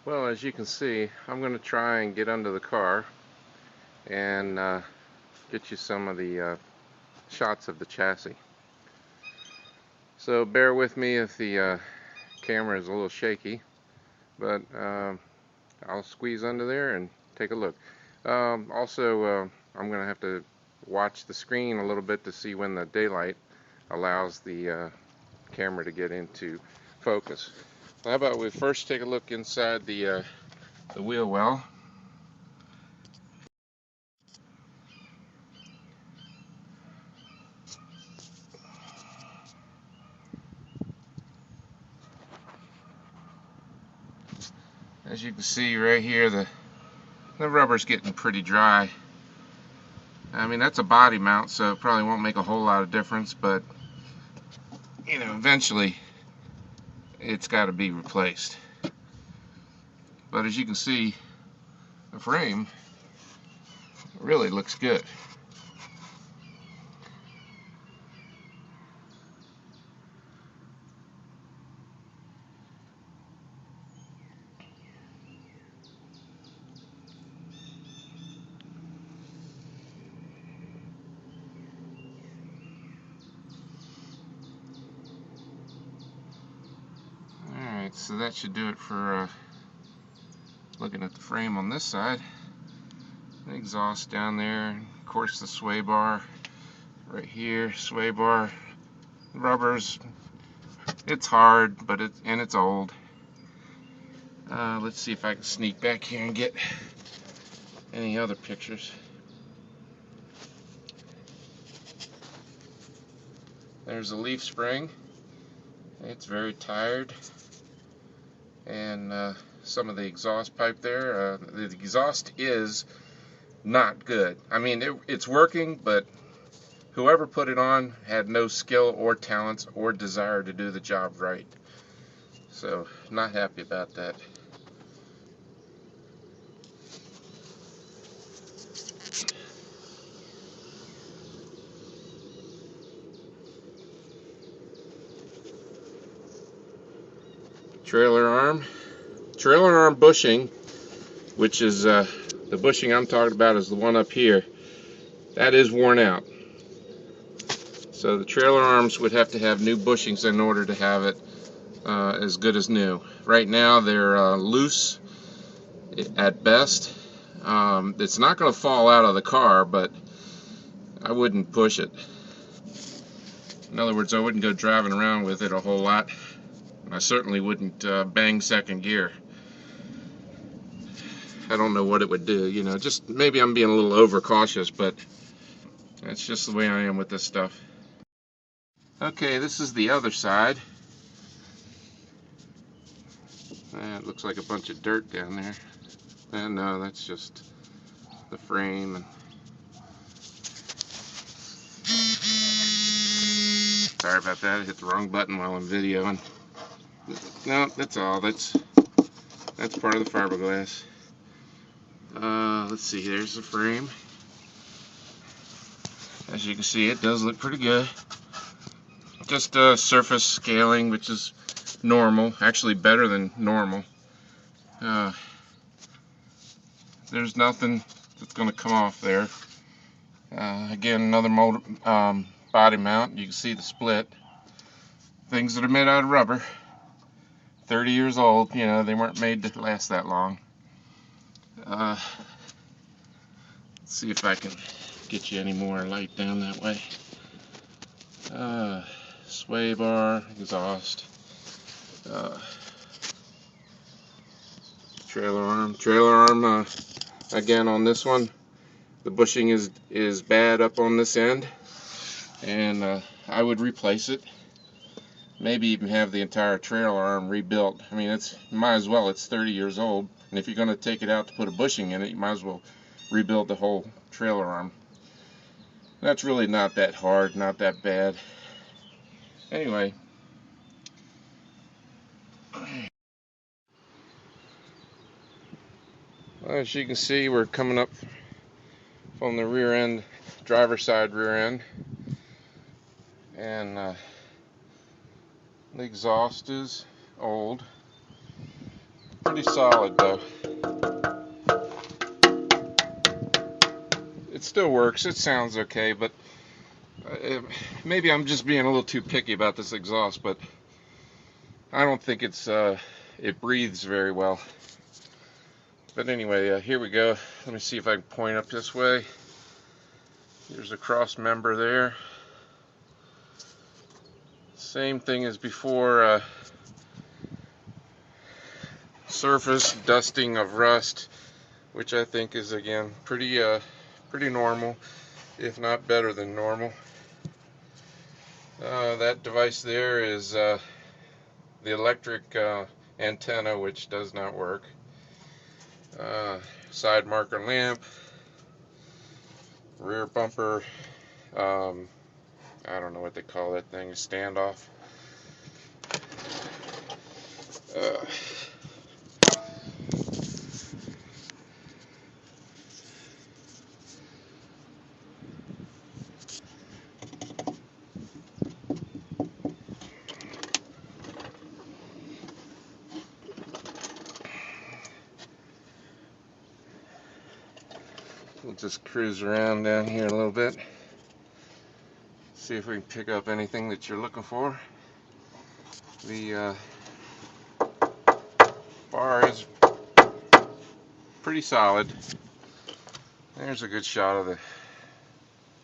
Well, as you can see, I'm going to try and get under the car and get you some of the shots of the chassis. So bear with me if the camera is a little shaky, but I'll squeeze under there and take a look. Also, I'm going to have to watch the screen a little bit to see when the daylight allows the camera to get into focus. How about we first take a look inside the wheel well. As you can see right here, the rubber's getting pretty dry. I mean, that's a body mount, so it probably won't make a whole lot of difference, but you know, eventually it's got to be replaced. But as you can see, the frame really looks good. Alright, so that should do it for looking at the frame on this side. The exhaust down there, and of course the sway bar right here, sway bar. The rubber's, it's hard, but it's old. Let's see if I can sneak back here and get any other pictures. There's a leaf spring. It's very tired. And some of the exhaust pipe there, the exhaust is not good. I mean, it's working, but whoever put it on had no skill or talents or desire to do the job right. So, not happy about that. Trailer arm bushing, which is the bushing I'm talking about is the one up here. That is worn out. So the trailer arms would have to have new bushings in order to have it as good as new. Right now they're loose at best. It's not going to fall out of the car, but I wouldn't push it. In other words, I wouldn't go driving around with it a whole lot. I certainly wouldn't bang second gear. I don't know what it would do, you know, just maybe I'm being a little overcautious, but that's just the way I am with this stuff. Okay, this is the other side. It looks like a bunch of dirt down there. And no, that's just the frame. And sorry about that, I hit the wrong button while I'm videoing. No, that's all. That's part of the fiberglass. Let's see, there's the frame. As you can see, it does look pretty good. Just surface scaling, which is normal, actually better than normal. There's nothing that's going to come off there. Again, another motor, body mount. You can see the split. Things that are made out of rubber, 30 years old, you know, they weren't made to last that long. Let's see if I can get you any more light down that way. Sway bar, exhaust, trailer arm. Again, on this one, the bushing is bad up on this end, and I would replace it. Maybe even have the entire trailer arm rebuilt. I mean, might as well. It's 30 years old, and if you're going to take it out to put a bushing in it, you might as well rebuild the whole trailer arm. That's really not that hard, not that bad. Anyway, as you can see, we're coming up from the rear end, driver's side rear end, and the exhaust is old. pretty solid though. It still works, it sounds okay, but maybe I'm just being a little too picky about this exhaust, but I don't think it breathes very well. But anyway, here we go. Let me see if I can point up this way. Here's a cross member there. Same thing as before, surface dusting of rust, which I think is again pretty normal, if not better than normal. That device there is the electric antenna, which does not work. Side marker lamp, rear bumper, I don't know what they call that thing, a standoff. We'll just cruise around down here a little bit, see if we can pick up anything that you're looking for. The bar is pretty solid. There's a good shot of the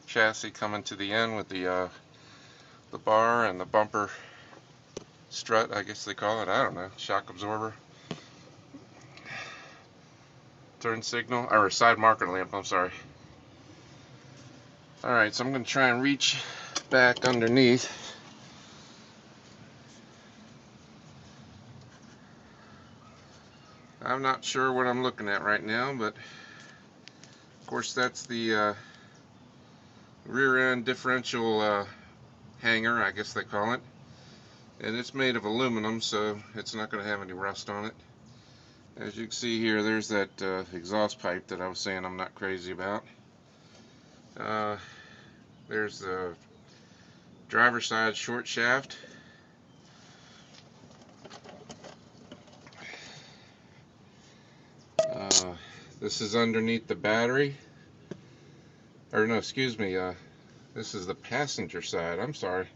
chassis coming to the end with the bar and the bumper strut, I guess they call it, I don't know, shock absorber. Turn signal, or side marker lamp, I'm sorry. Alright, so I'm going to try and reach back underneath. I'm not sure what I'm looking at right now, but of course that's the rear end differential hanger, I guess they call it. And it's made of aluminum, so it's not going to have any rust on it. As you can see here, there's that exhaust pipe that I was saying I'm not crazy about. There's the driver's side short shaft. This is underneath the battery. Or no, excuse me, this is the passenger side, I'm sorry.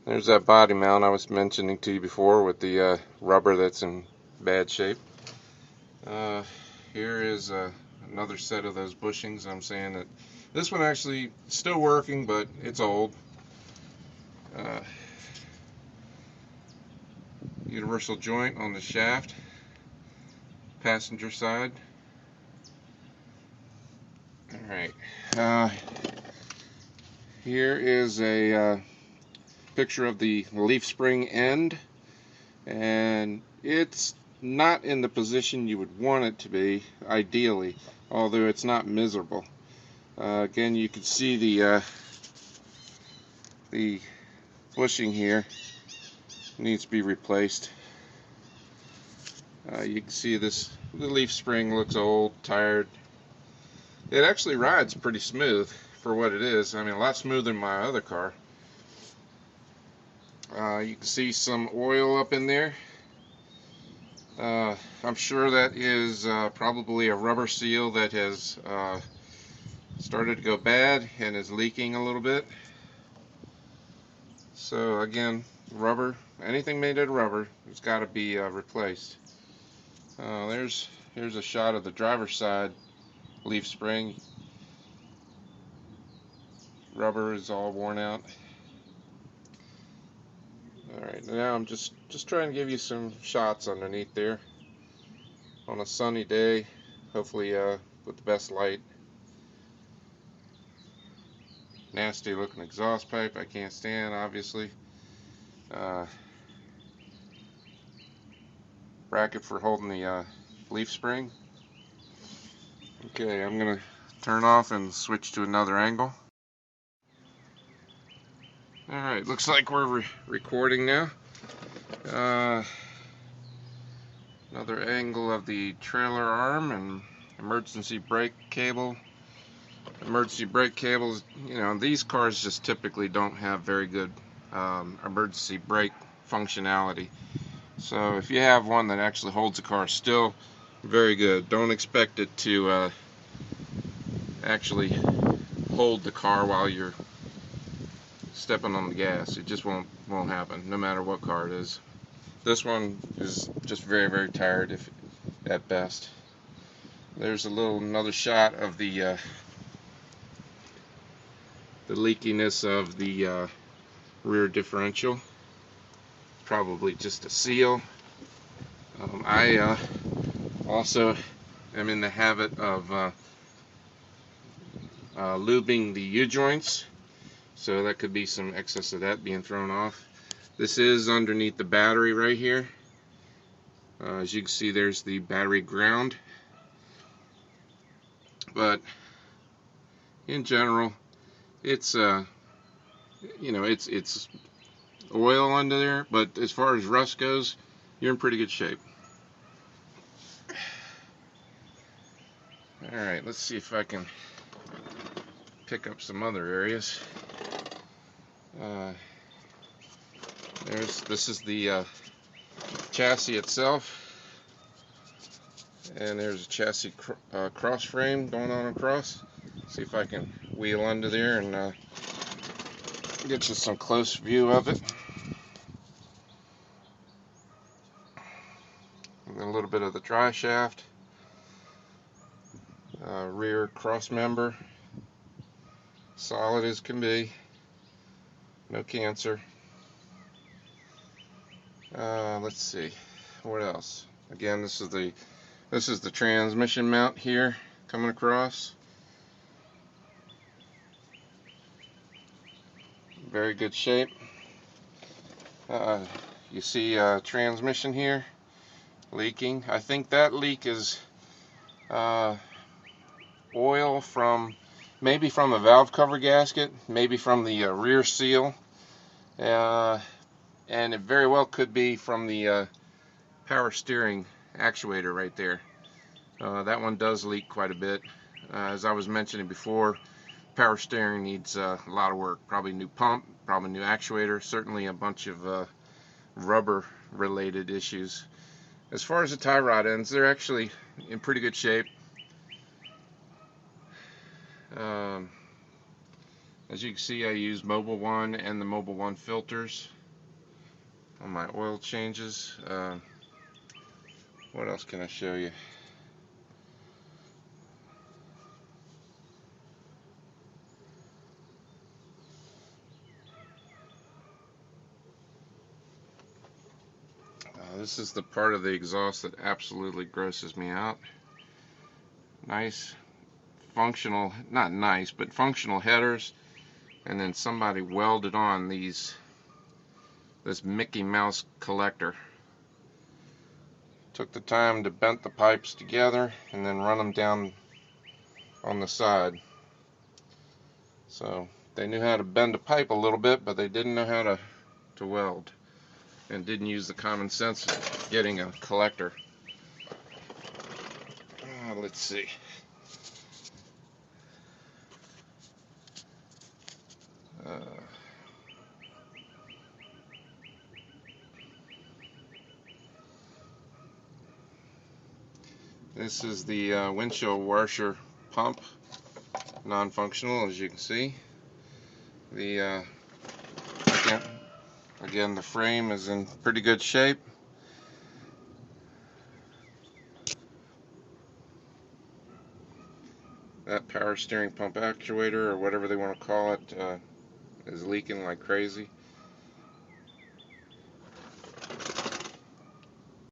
There's that body mount I was mentioning to you before with the rubber that's in bad shape. Here is another set of those bushings. I'm saying that this one actually still working, but it's old. Universal joint on the shaft, passenger side. Alright, here is a picture of the leaf spring end, and it's not in the position you would want it to be ideally, although it's not miserable. Again, you can see the bushing here needs to be replaced. You can see the leaf spring looks old, tired. It actually rides pretty smooth for what it is. I mean, a lot smoother than my other car. You can see some oil up in there. I'm sure that is probably a rubber seal that has started to go bad and is leaking a little bit. So again, rubber, anything made out of rubber, it's got to be replaced. Here's a shot of the driver's side leaf spring. Rubber is all worn out. Alright, now I'm just trying to give you some shots underneath there on a sunny day, hopefully with the best light. Nasty looking exhaust pipe I can't stand, obviously. Bracket for holding the leaf spring. Okay, I'm gonna turn off and switch to another angle. Alright, looks like we're recording now. Another angle of the trailer arm and emergency brake cable. Emergency brake cables, you know, these cars just typically don't have very good emergency brake functionality. So if you have one that actually holds the car still, very good. Don't expect it to actually hold the car while you're stepping on the gas. It just won't happen, no matter what car it is. This one is just very, very tired, if at best. There's another shot of the leakiness of the rear differential. Probably just a seal. I also am in the habit of lubing the U-joints, so that could be some excess of that being thrown off. This is underneath the battery right here. As you can see, there's the battery ground. But in general, it's it's oil under there. But as far as rust goes, you're in pretty good shape. All right, let's see if I can pick up some other areas. This is the chassis itself, and there's a chassis cross frame going on across. See if I can wheel under there and get you some close view of it. And a little bit of the dry shaft, rear cross member, solid as can be, no cancer. Let's see, what else? Again, this is the transmission mount here coming across. Very good shape. You see transmission here leaking. I think that leak is oil from maybe from a valve cover gasket, maybe from the rear seal, and it very well could be from the power steering actuator right there. That one does leak quite a bit. As I was mentioning before, power steering needs a lot of work. Probably new pump, probably new actuator, certainly a bunch of rubber related issues. As far as the tie rod ends, they're actually in pretty good shape. As you can see, I use Mobil 1 and the Mobil 1 filters on my oil changes. What else can I show you? This is the part of the exhaust that absolutely grosses me out. Nice, functional, not nice, but functional headers, and then somebody welded on this Mickey Mouse collector. Took the time to bend the pipes together and then run them down on the side. So they knew how to bend a pipe a little bit, but they didn't know how to weld, and didn't use the common sense of getting a collector. Let's see. This is the windshield washer pump, non-functional, as you can see. The again, the frame is in pretty good shape. That power steering pump actuator, or whatever they want to call it, is leaking like crazy.